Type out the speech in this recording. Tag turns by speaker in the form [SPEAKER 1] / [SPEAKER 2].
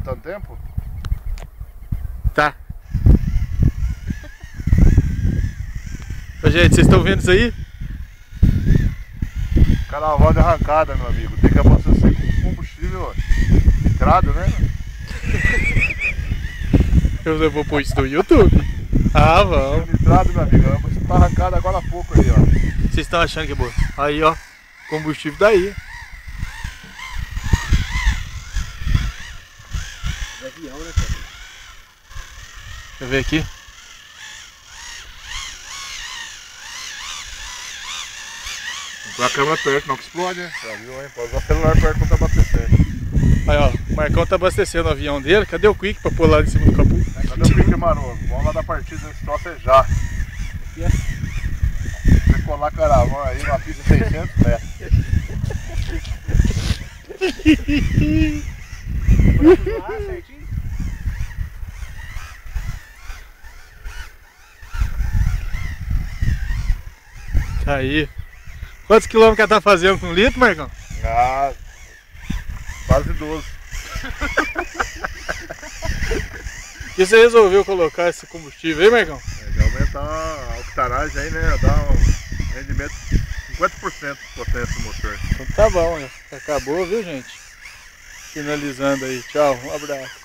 [SPEAKER 1] tanto tempo?
[SPEAKER 2] Tá. Ô, gente, vocês estão vendo isso aí?
[SPEAKER 1] Carnaval de arrancada, meu amigo. Tem que abastecer com combustível litrado, né?
[SPEAKER 2] Eu vou pôr isso no YouTube. Ah, vamos.
[SPEAKER 1] Litrado, meu amigo. Você tá arrancada agora há pouco aí, ó.
[SPEAKER 2] Vocês estão achando que é boa? Aí, ó. Combustível daí.
[SPEAKER 3] É avião, né, cara?
[SPEAKER 2] Deixa eu ver aqui.
[SPEAKER 1] Põe a câmera perto, não que explode, né? Já viu, hein? Pode usar o celular perto pra abastecer.
[SPEAKER 2] Aí, ó. O Marcão tá abastecendo o avião dele. Cadê o Quick pra pôr lá em cima do capô?
[SPEAKER 1] Cadê o pique maroto? Vamos lá da partida desse troço é já.
[SPEAKER 3] Aqui é.
[SPEAKER 1] Você colar caravana aí, uma pista de 600 metros.
[SPEAKER 3] Lá, certinho?
[SPEAKER 2] Tá aí. Quantos quilômetros que ela tá fazendo com litro, Marcão?
[SPEAKER 1] Ah, quase 12.
[SPEAKER 2] E você resolveu colocar esse combustível aí, Marcão?
[SPEAKER 1] É, de aumentar a octanagem aí, né? Dar um rendimento 50% de potência no motor.
[SPEAKER 2] Então tá bom, né? Acabou, viu, gente? Finalizando aí. Tchau, um abraço.